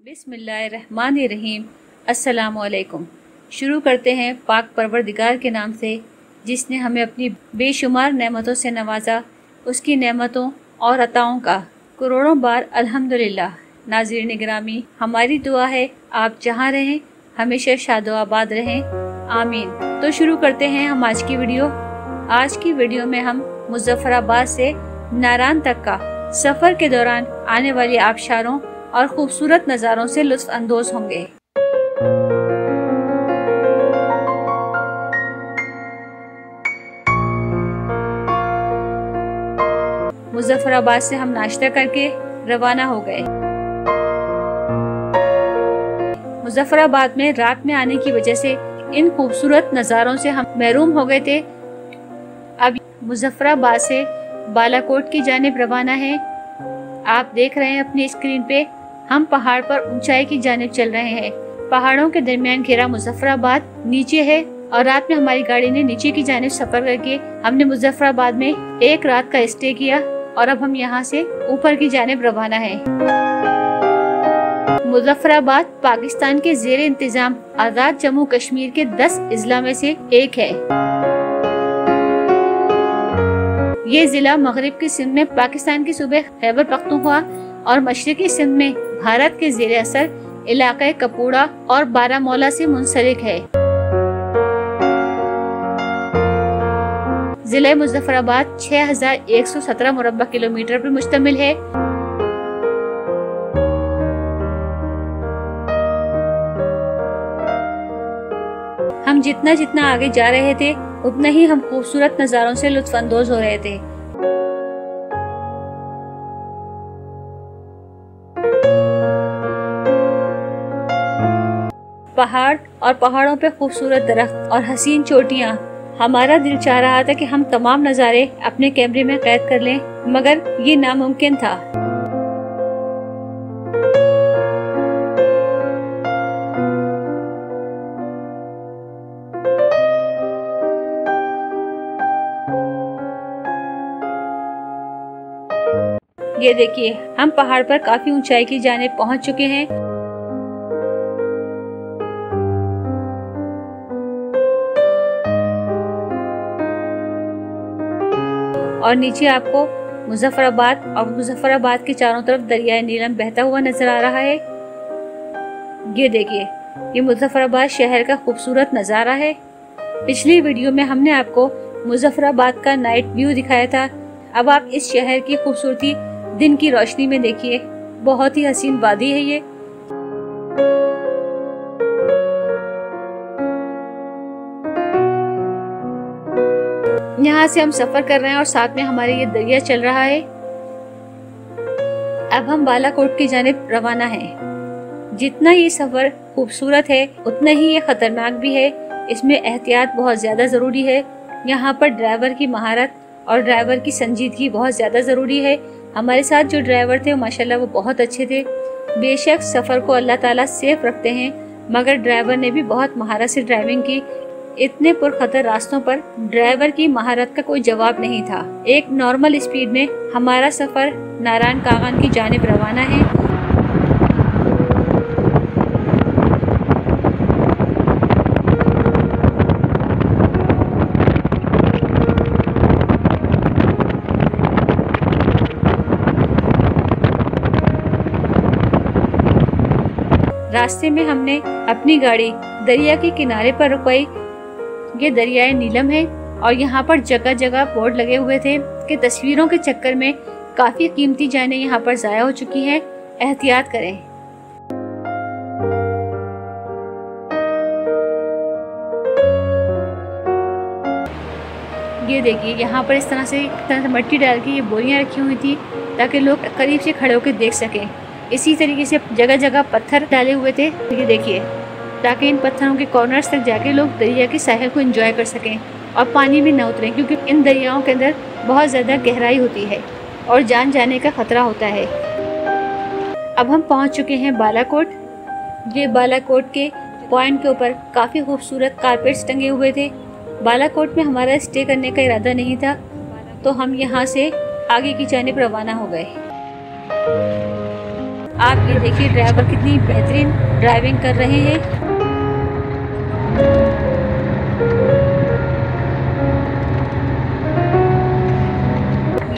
बिस्मिल्लाहिर्रहमानिर्रहीम। अस्सलामुअलैकुम। शुरू करते हैं पाक परवरदिगार के नाम से, जिसने हमें अपनी बेशुमार नेमतों से नवाजा। उसकी नेमतों और अताओं का करोड़ों बार अल्हम्दुलिल्लाह। नाज़रीन गिरामी, हमारी दुआ है आप जहाँ रहें हमेशा शादो आबाद रहें, आमीन। तो शुरू करते हैं हम आज की वीडियो। आज की वीडियो में हम मुजफ्फराबाद से नारान तक का सफर के दौरान आने वाली आबशारों और खूबसूरत नज़ारों से लुत्फ अंदोज होंगे। मुजफ्फराबाद से हम नाश्ता करके रवाना हो गए। मुजफ्फराबाद में रात में आने की वजह से इन खूबसूरत नज़ारों से हम महरूम हो गए थे। अब मुजफ्फराबाद से बालाकोट की जानिब रवाना है। आप देख रहे हैं अपनी स्क्रीन पे, हम पहाड़ पर ऊंचाई की जानिब चल रहे हैं। पहाड़ों के दरमियान घिरा मुजफ्फराबाद नीचे है और रात में हमारी गाड़ी ने नीचे की जानिब सफर करके हमने मुजफ्फराबाद में एक रात का स्टे किया और अब हम यहाँ से ऊपर की जानिब रवाना है। मुजफ्फराबाद पाकिस्तान के ज़ेर इंतजाम आज़ाद जम्मू कश्मीर के 10 अजला में से एक है। ये जिला मगरिब की सिंध में पाकिस्तान के सूबे खैबर पख्तूनख्वा और मशरकी सिंध में भारत के ज़ेर असर इलाक़े कपूड़ा और बारामौला से मुंसलिक है। जिला मुजफ्फराबाद 6117 मुरब्बा किलोमीटर पर मुश्तमिल है। हम जितना जितना आगे जा रहे थे उतना ही हम खूबसूरत नज़ारों से लुत्फ अंदोज हो रहे थे। पहाड़ और पहाड़ों पे खूबसूरत दरख्त और हसीन चोटियाँ। हमारा दिल चाह रहा था कि हम तमाम नज़ारे अपने कैमरे में कैद कर लें, मगर ये नामुमकिन था। ये देखिए, हम पहाड़ पर काफी ऊंचाई की जानिब पहुंच चुके हैं। और नीचे आपको मुजफ्फराबाद और मुजफ्फराबाद के चारों तरफ दरियाए नीलम बहता हुआ नजर आ रहा है। ये देखिए, ये मुजफ्फराबाद शहर का खूबसूरत नज़ारा है। पिछली वीडियो में हमने आपको मुजफ्फराबाद का नाइट व्यू दिखाया था। अब आप इस शहर की खूबसूरती दिन की रोशनी में देखिए। बहुत ही हसीन वादी है ये। यहाँ से हम सफर कर रहे हैं और साथ में हमारे ये दरिया चल रहा है। अब हम बालाकोट की जानिब रवाना हैं। जितना ये सफर खूबसूरत है उतना ही ये खतरनाक भी है। इसमें एहतियात बहुत ज्यादा जरूरी है। यहाँ पर ड्राइवर की महारत और ड्राइवर की संजीदगी बहुत ज्यादा जरूरी है। हमारे साथ जो ड्राइवर थे माशाल्लाह वो बहुत अच्छे थे। बेशक सफर को अल्लाह ताला सेफ रखते हैं, मगर ड्राइवर ने भी बहुत महारत से ड्राइविंग की। इतने पुरखतर रास्तों पर ड्राइवर की महारत का कोई जवाब नहीं था। एक नॉर्मल स्पीड में हमारा सफर नारायण कागान की जानिब रवाना है। रास्ते में हमने अपनी गाड़ी दरिया के किनारे पर रुकवाई। ये दरियाए नीलम है और यहाँ पर जगह जगह बोर्ड लगे हुए थे कि तस्वीरों के चक्कर में काफी कीमती जानें यहाँ पर जाया हो चुकी हैं, एहतियात करें। ये देखिए, यहाँ पर इस तरह से मट्टी डाल के ये बोरियां रखी हुई थी ताकि लोग करीब से खड़े होकर देख सकें। इसी तरीके से जगह जगह पत्थर डाले हुए थे, ये देखिए, ताकि इन पत्थरों के कॉर्नर्स तक जाके लोग दरिया के साहिल को एंजॉय कर सकें और पानी में न उतरें, क्योंकि इन दरियाओं के अंदर बहुत ज़्यादा गहराई होती है और जान जाने का खतरा होता है। अब हम पहुंच चुके हैं बालाकोट। ये बालाकोट के पॉइंट के ऊपर काफ़ी खूबसूरत कारपेट्स टंगे हुए थे। बालाकोट में हमारा स्टे करने का इरादा नहीं था, तो हम यहाँ से आगे की जानिब रवाना हो गए। आप ये देखिए ड्राइवर कितनी बेहतरीन ड्राइविंग कर रहे हैं।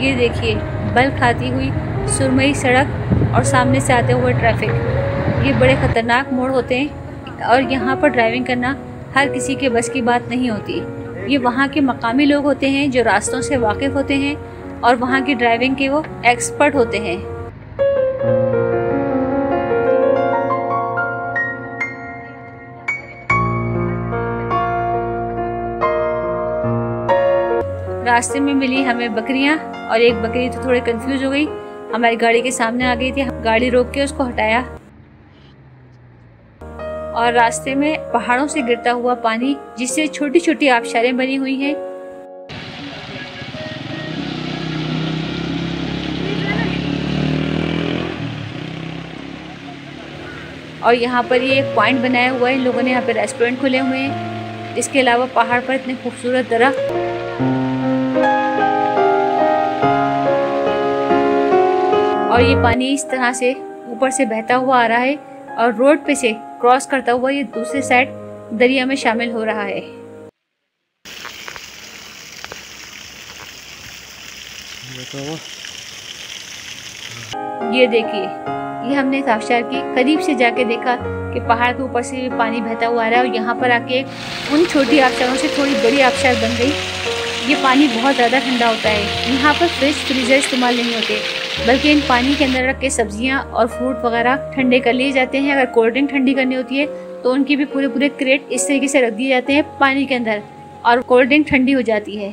ये देखिए बल खाती हुई सुरमई सड़क और सामने से आते हुए ट्रैफिक। ये बड़े ख़तरनाक मोड़ होते हैं और यहाँ पर ड्राइविंग करना हर किसी के बस की बात नहीं होती। ये वहाँ के मकामी लोग होते हैं जो रास्तों से वाकिफ़ होते हैं और वहाँ की ड्राइविंग के वो एक्सपर्ट होते हैं। रास्ते में मिली हमें बकरियां और एक बकरी तो थोड़ी कंफ्यूज हो गई, हमारी गाड़ी के सामने आ गई थी। गाड़ी रोक के उसको हटाया और रास्ते में पहाड़ों से गिरता हुआ पानी जिससे छोटी छोटी आबशारें बनी हुई हैं। और यहाँ पर ये एक पॉइंट बनाया हुआ है, इन लोगों ने यहाँ पे रेस्टोरेंट खुले हुए हैं। इसके अलावा पहाड़ पर इतने खूबसूरत दरख्त और ये पानी इस तरह से ऊपर से बहता हुआ आ रहा है और रोड पे से क्रॉस करता हुआ ये दूसरे साइड दरिया में शामिल हो रहा है। ये देखिए, ये हमने इस आबशार की करीब से जाके देखा कि पहाड़ के ऊपर से पानी बहता हुआ आ रहा है और यहाँ पर आके उन छोटी आबशारों से थोड़ी बड़ी आबशार बन गई। ये पानी बहुत ज़्यादा ठंडा होता है। यहाँ पर फ्रिज फ्रीजर इस्तेमाल नहीं होते, बल्कि इन पानी के अंदर रख के सब्जियाँ और फ्रूट वगैरह ठंडे कर लिए जाते हैं। अगर कोल्ड ड्रिंक ठंडी करनी होती है तो उनके भी पूरे पूरे क्रेट इस तरीके से रख दिए जाते हैं पानी के अंदर और कोल्ड ड्रिंक ठंडी हो जाती है।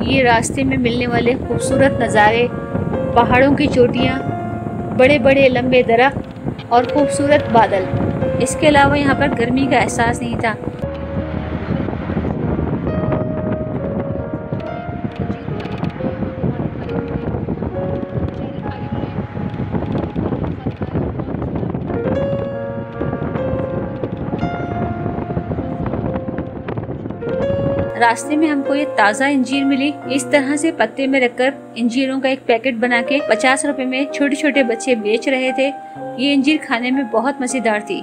ये रास्ते में मिलने वाले खूबसूरत नज़ारे, पहाड़ों की चोटियाँ, बड़े बड़े लंबे दरख्त और खूबसूरत बादल। इसके अलावा यहाँ पर गर्मी का एहसास नहीं था। रास्ते में हमको ये ताज़ा इंजीर मिली। इस तरह से पत्ते में रखकर इंजीरों का एक पैकेट बना के 50 रुपए में छोटे छोटे बच्चे बेच रहे थे। ये इंजीर खाने में बहुत मज़ेदार थी।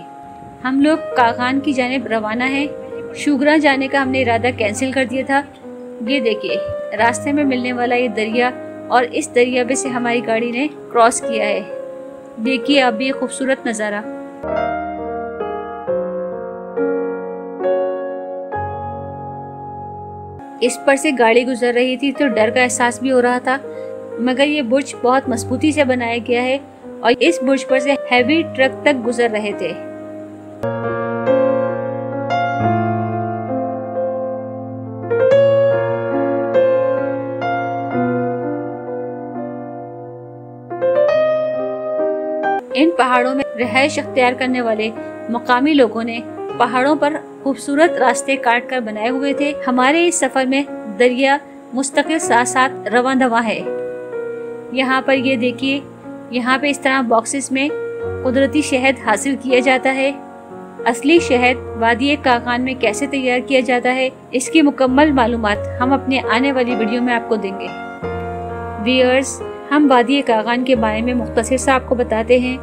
हम लोग कागान की जानिब रवाना है। शुगरा जाने का हमने इरादा कैंसिल कर दिया था। ये देखिए रास्ते में मिलने वाला ये दरिया और इस दरिया पे से हमारी गाड़ी ने क्रॉस किया है। देखिए अब ये खूबसूरत नज़ारा। इस पर से गाड़ी गुजर रही थी तो डर का एहसास भी हो रहा था, मगर ये बुर्ज बहुत मजबूती से बनाया गया है और इस बुर्ज पर से हैवी ट्रक तक गुजर रहे थे। इन पहाड़ों में रिहाइश अख्तियार करने वाले मकामी लोगों ने पहाड़ों पर खूबसूरत रास्ते काट कर बनाए हुए थे। हमारे इस सफर में दरिया मुस्तकिल साथ साथ रवां दवा है। यहाँ पर ये देखिए, यहाँ पे इस तरह बॉक्सेस में कुदरती शहद हासिल किया जाता है। असली शहद वादी कागान में कैसे तैयार किया जाता है, इसकी मुकम्मल मालूमात हम अपने आने वाली वीडियो में आपको देंगे। व्यूअर्स, हम वादी कागान के बारे में मुख्तसर से आपको बताते हैं।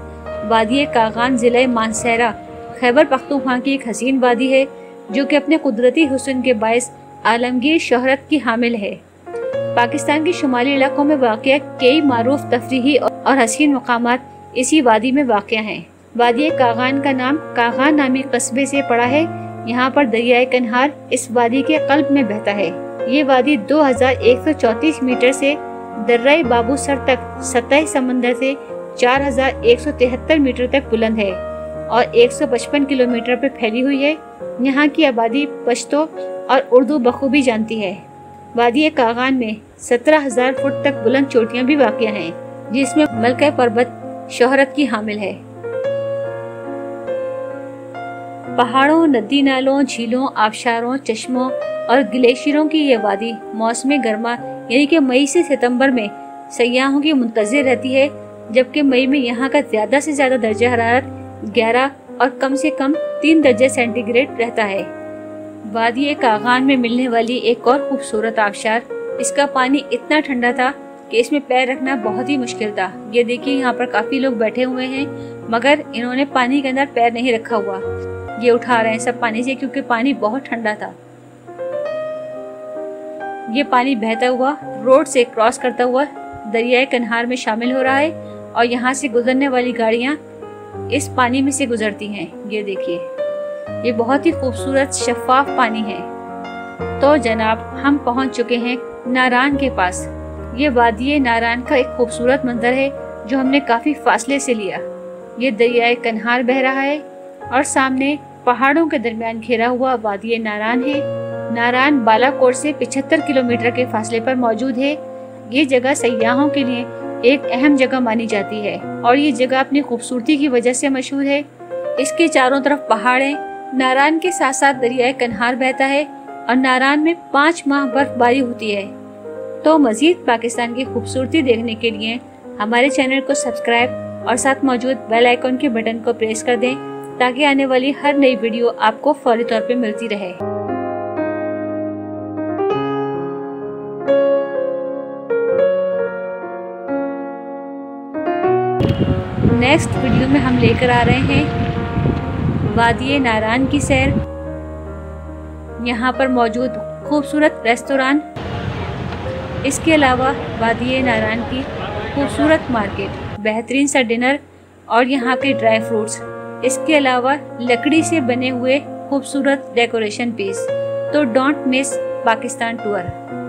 वादी कागान ज़िला मानसहरा खैबर पख्तूनख्वा की एक हसीन वादी है जो कि अपने कुदरती हुस्न के बायस आलमगीर शोहरत की हामिल है। पाकिस्तान के शुमाली इलाकों में वाक़या कई मारूफ तफरीही और हसीन मकामात इसी वादी में वाक़या हैं। वादी कागान का नाम कागान नामी कस्बे से पड़ा है। यहाँ पर दरियाए कन्हार इस वादी के कल्ब में बहता है। ये वादी 2134 मीटर से दर्राए बाबू सर तक सतह समंदर से 4173 मीटर तक बुलंद है और 155 किलोमीटर पर फैली हुई है। यहाँ की आबादी पश्तो और उर्दू बखूबी जानती है। वादी कागान में 17,000 फुट तक बुलंद चोटियाँ भी वाक़या हैं, जिसमें मलका पर्वत शोहरत की हामिल है। पहाड़ों, नदी नालों, झीलों, आबशारों, चश्मों और ग्लेशियरों की ये वादी मौसम गर्मा यानी कि मई से सितंबर में सयाहों की मुंतज़िर रहती है, जबकि मई में यहाँ का ज्यादा से ज्यादा दर्जा हरारत 11 और कम से कम 3 दर्जे सेंटीग्रेड रहता है। वादी कागान में मिलने वाली एक और खूबसूरत आबशार इसका पानी इतना ठंडा था कि इसमें पैर रखना बहुत ही मुश्किल था। ये देखिए यहाँ पर काफी लोग बैठे हुए हैं, मगर इन्होंने पानी के अंदर पैर नहीं रखा हुआ। ये उठा रहे हैं सब पानी से, क्योंकि पानी बहुत ठंडा था। ये पानी बहता हुआ रोड से क्रॉस करता हुआ दरियाए कन्हार में शामिल हो रहा है और यहाँ से गुजरने वाली गाड़ियाँ इस पानी में से गुजरती हैं। ये देखिए, ये बहुत ही खूबसूरत शफाफ पानी है। तो जनाब, हम पहुँच चुके हैं नारान के पास। ये वादिये नारान का एक खूबसूरत मंजर है जो हमने काफी फासले से लिया। ये दरियाए कन्हार बह रहा है और सामने पहाड़ों के दरमियान घिरा हुआ वादिये नारान है। नारान बालाकोट से 75 किलोमीटर के फासले पर मौजूद है। ये जगह सयाहों के लिए एक अहम जगह मानी जाती है और ये जगह अपनी खूबसूरती की वजह से मशहूर है। इसके चारों तरफ पहाड़ हैं। नारान के साथ साथ दरियाए कन्हार बहता है और नारान में 5 माह बर्फबारी होती है। तो मजीद पाकिस्तान की खूबसूरती देखने के लिए हमारे चैनल को सब्सक्राइब और साथ मौजूद बेल आइकन के बटन को प्रेस कर दें, ताकि आने वाली हर नई वीडियो आपको फौरी तौर पे मिलती रहे। नेक्स्ट वीडियो में हम लेकर आ रहे हैं वादिये नारान की सैर, यहाँ पर मौजूद खूबसूरत रेस्तोरां, इसके अलावा वादिये नारान की खूबसूरत मार्केट, बेहतरीन सा डिनर और यहाँ के ड्राई फ्रूट्स, इसके अलावा लकड़ी से बने हुए खूबसूरत डेकोरेशन पीस। तो डोंट मिस पाकिस्तान टूर।